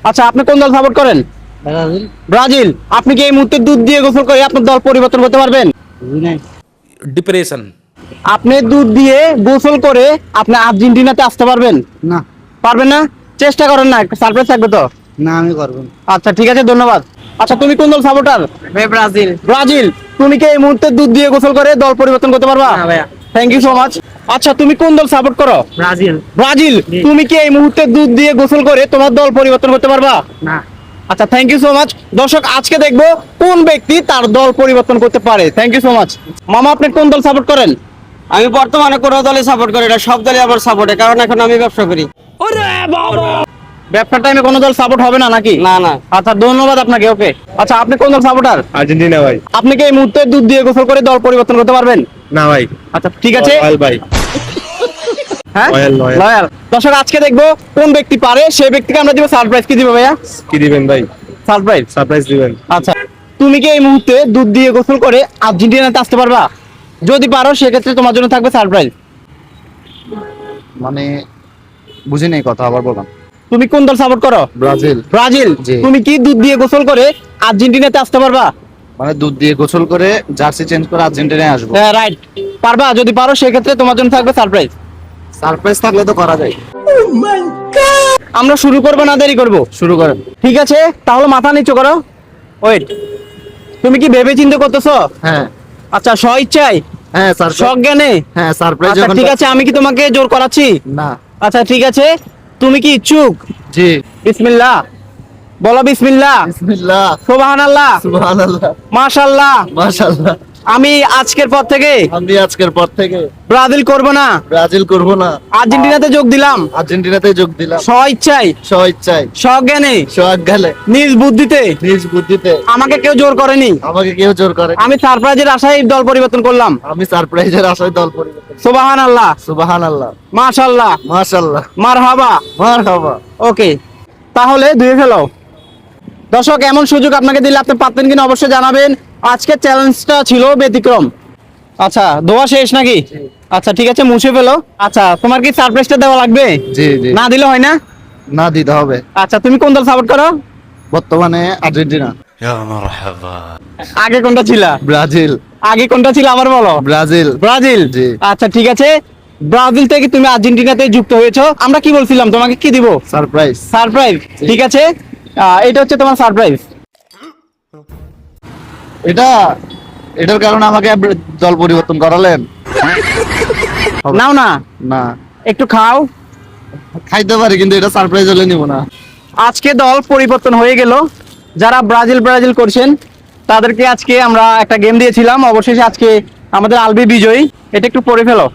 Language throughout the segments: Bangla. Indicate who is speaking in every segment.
Speaker 1: আচ্ছা, আপনি কোন দল সাপোর্ট করেন?
Speaker 2: ব্রাজিল।
Speaker 1: ব্রাজিল। আপনি কি এই মুহূর্তে দুধ দিয়ে গোসল করে আপনার দল পরিবর্তন করতে পারবেন?
Speaker 3: डिप्रेशन।
Speaker 1: আপনি দুধ দিয়ে গোসল করে আপনি আর্জেন্টিনাতে আসতে পারবেন?
Speaker 2: না
Speaker 1: পারবেন না? চেষ্টা করেন না, সারপ্রাইজ থাকবে তো।
Speaker 2: না আমি করবো না।
Speaker 1: আচ্ছা ঠিক আছে, ধন্যবাদ। আচ্ছা, তুমি কোন দল সাপোর্টার?
Speaker 2: ব্রাজিল।
Speaker 1: ব্রাজিল। তুমি কি এই মুহূর্তে দুধ দিয়ে গোসল করে দল পরিবর্তন করতে পারবা?
Speaker 2: না ভাইয়া।
Speaker 1: Thank you so much. আচ্ছা, তুমি কোন দল সাপোর্ট করো?
Speaker 2: ব্রাজিল।
Speaker 1: ব্রাজিল।
Speaker 2: জি।
Speaker 1: তুমি কি এই মুহূর্তে দুধ দিয়ে গোসল করে তোমার দল পরিবর্তন করতে পারবা?
Speaker 2: না।
Speaker 1: আচ্ছা, থ্যাংক ইউ সো মাচ। দর্শক, আজকে দেখবো কোন ব্যক্তি তার দল পরিবর্তন করতে পারে। Thank you so much. মামা, আপনি কোন দল সাপোর্ট করেন?
Speaker 4: আমি বর্তমানে কোনো দলে সাপোর্ট করি না, সব দলে আমার সাপোর্টে, কারণ এখন আমি ব্যবসা করি।
Speaker 1: ব্যবসার টাইমে কোনো দল সাপোর্ট হবে না নাকি?
Speaker 4: না না।
Speaker 1: আচ্ছা, ধন্যবাদ আপনাকে। ওকে। আচ্ছা, আপনি কোন দল সাপোর্টার?
Speaker 3: আর্জেন্টিনা ভাই।
Speaker 1: আপনি কি এই মুহূর্তে দুধ দিয়ে গোসল করে দল পরিবর্তন করতে পারবেন?
Speaker 3: না ভাই।
Speaker 1: আচ্ছা ঠিক আছে।
Speaker 3: রয়্যাল ভাই।
Speaker 1: হ্যাঁ,
Speaker 3: লয়াল।
Speaker 1: লয়াল। দর্শক, আজকে দেখবো কোন ব্যক্তি পারে, সেই ব্যক্তিকে আমরা দিব সারপ্রাইজ। কি দিব ভাইয়া?
Speaker 3: কি দিবেন ভাই?
Speaker 1: সারপ্রাইজ।
Speaker 3: সারপ্রাইজ দিবেন।
Speaker 1: আচ্ছা, তুমি কি এই মুহূর্তে দুধ দিয়ে গোসল করে আর্জেন্টিনাতে আসতে পারবা? যদি পারো সেক্ষেত্রে তোমার জন্য থাকবে সারপ্রাইজ।
Speaker 2: মানে বুঝি নাই কথা, আবার বললাম।
Speaker 1: তুমি কোন দল সাপোর্ট করো?
Speaker 2: ব্রাজিল।
Speaker 1: ব্রাজিল।
Speaker 2: জি।
Speaker 1: তুমি কি দুধ দিয়ে গোসল করে আর্জেন্টিনাতে আসতে পারবা?
Speaker 2: মানে দুধ দিয়ে গোসল করে জার্সি চেঞ্জ করে আর্জেন্টিনায় আসবো।
Speaker 1: হ্যাঁ, রাইট। পারবা? যদি পারো সেক্ষেত্রে তোমার জন্য থাকবে সারপ্রাইজ।
Speaker 2: সারপ্রাইজ থাকলে তো করা যায়।
Speaker 1: আমরা শুরু করবো না দেরি করবো?
Speaker 2: শুরু করেন।
Speaker 1: ঠিক আছে, তাহলে মাথা নিচু করো। ওয়েট, তুমি কি ভেবে চিন্তা করতেছো?
Speaker 2: হ্যাঁ
Speaker 1: আচ্ছা, স্ব ইচ্ছায়,
Speaker 2: হ্যাঁ স্যার।
Speaker 1: সজ্ঞানে?
Speaker 2: হ্যাঁ সারপ্রাইজ
Speaker 1: আচ্ছা
Speaker 2: যখন
Speaker 1: ঠিক আছে, আমি কি তোমাকে জোর করাচ্ছি?
Speaker 2: না।
Speaker 1: আচ্ছা ঠিক আছে, তুমি কি ইচ্ছুক?
Speaker 2: জি।
Speaker 1: বিসমিল্লাহ বলো। বিসমিল্লাহ।
Speaker 2: বিসমিল্লাহ।
Speaker 1: সুবহানাল্লাহ।
Speaker 2: সুবহানাল্লাহ।
Speaker 1: মাশাআল্লাহ।
Speaker 2: মাশাআল্লাহ।
Speaker 1: আমি আজকের পর থেকে
Speaker 2: আমি আজকের পর থেকে
Speaker 1: ব্রাজিল করব না,
Speaker 2: ব্রাজিল করব না,
Speaker 1: আর্জেন্টিনাতে যোগ দিলাম।
Speaker 2: আর্জেন্টিনাতে যোগ দিলাম।
Speaker 1: স্ব ইচ্ছায়,
Speaker 2: স্ব ইচ্ছায়,
Speaker 1: সজ্ঞানে,
Speaker 2: স্বজ্ঞানে,
Speaker 1: নিজ বুদ্ধিতে।
Speaker 2: নিজ বুদ্ধিতে।
Speaker 1: আমাকে কেউ জোর করেনি।
Speaker 2: আমাকে কেউ জোর করে।
Speaker 1: আমি সারপ্রাইজের আশায় দল পরিবর্তন করলাম।
Speaker 2: আমি সারপ্রাইজের আশায় দল পরিবর্তন।
Speaker 1: সুবহানাল্লাহ।
Speaker 2: সুবহানাল্লাহ।
Speaker 1: মাশাআল্লাহ।
Speaker 2: মাশাআল্লাহ।
Speaker 1: মারহাবা।
Speaker 2: মারহাবা।
Speaker 1: ওকে, তাহলে ধুয়ে ফেলো। দর্শক, এমন সুযোগ আপনাকে দিলে আপনি পারতেন কিনা অবশ্যই জানাবেন। আজকের চ্যালেঞ্জটা ছিল ব্যতিক্রম। আচ্ছা, দোয়া শেষ নাকি? আচ্ছা ঠিক আছে, মুছে ফেলো। আচ্ছা, তোমার কি সারপ্রাইজটা দেওয়া লাগবে?
Speaker 2: জি জি।
Speaker 1: না দিলে হয় না?
Speaker 2: না দিতে হবে।
Speaker 1: আচ্ছা, তুমি কোন দল সাপোর্ট করো?
Speaker 2: বর্তমানে আর্জেন্টিনা।
Speaker 1: আগে কোনটা ছিল?
Speaker 2: ব্রাজিল।
Speaker 1: আগে কোনটা ছিল আবার বলো।
Speaker 2: ব্রাজিল।
Speaker 1: ব্রাজিল।
Speaker 2: জি।
Speaker 1: আচ্ছা ঠিক আছে, ব্রাজিল থেকে তুমি আর্জেন্টিনাতে যুক্ত হয়েছো। আমরা কি বলছিলাম, তোমাকে কি দিব?
Speaker 2: সারপ্রাইজ।
Speaker 1: সারপ্রাইজ। ঠিক আছে, এটা হচ্ছে তোমার সারপ্রাইজ।
Speaker 2: এটার কারণে আমাকে দল পরিবর্তন করালেন?
Speaker 1: নাও না,
Speaker 2: না,
Speaker 1: একটু খাও।
Speaker 2: খাইতে পারি কিন্তু এটা সারপ্রাইজ হলে নিব না।
Speaker 1: আজকে দল পরিবর্তন হয়ে গেল। যারা ব্রাজিল ব্রাজিল করছেন তাদেরকে আজকে আমরা একটা গেম দিয়েছিলাম, অবশেষে আজকে আমাদের আলবি বিজয়ী। এটা একটু পরে ফেলো।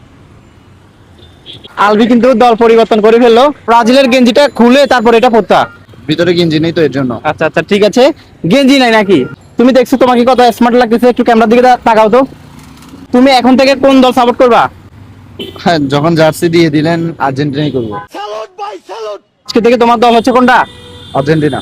Speaker 1: আলবি কিন্তু দল পরিবর্তন করে ফেললো। ব্রাজিলের গেঞ্জিটা খুলে তারপর এটা পরতা।
Speaker 2: ভিতরে গেঞ্জি নেই তো এর জন্য।
Speaker 1: আচ্ছা আচ্ছা ঠিক আছে, গেঞ্জি নাই নাকি? তুমি দেখছো তোমাকে কত স্মার্ট লাগতেছে, একটু ক্যামেরার দিকে তাকাও তো। তুমি এখন থেকে কোন দল সাপোর্ট করবা?
Speaker 2: হ্যাঁ, যখন জার্সি দিয়ে দিলেন আর্জেন্টিনাই করবো।
Speaker 1: আজকে থেকে তোমার দল হচ্ছে কোনটা?
Speaker 2: আর্জেন্টিনা।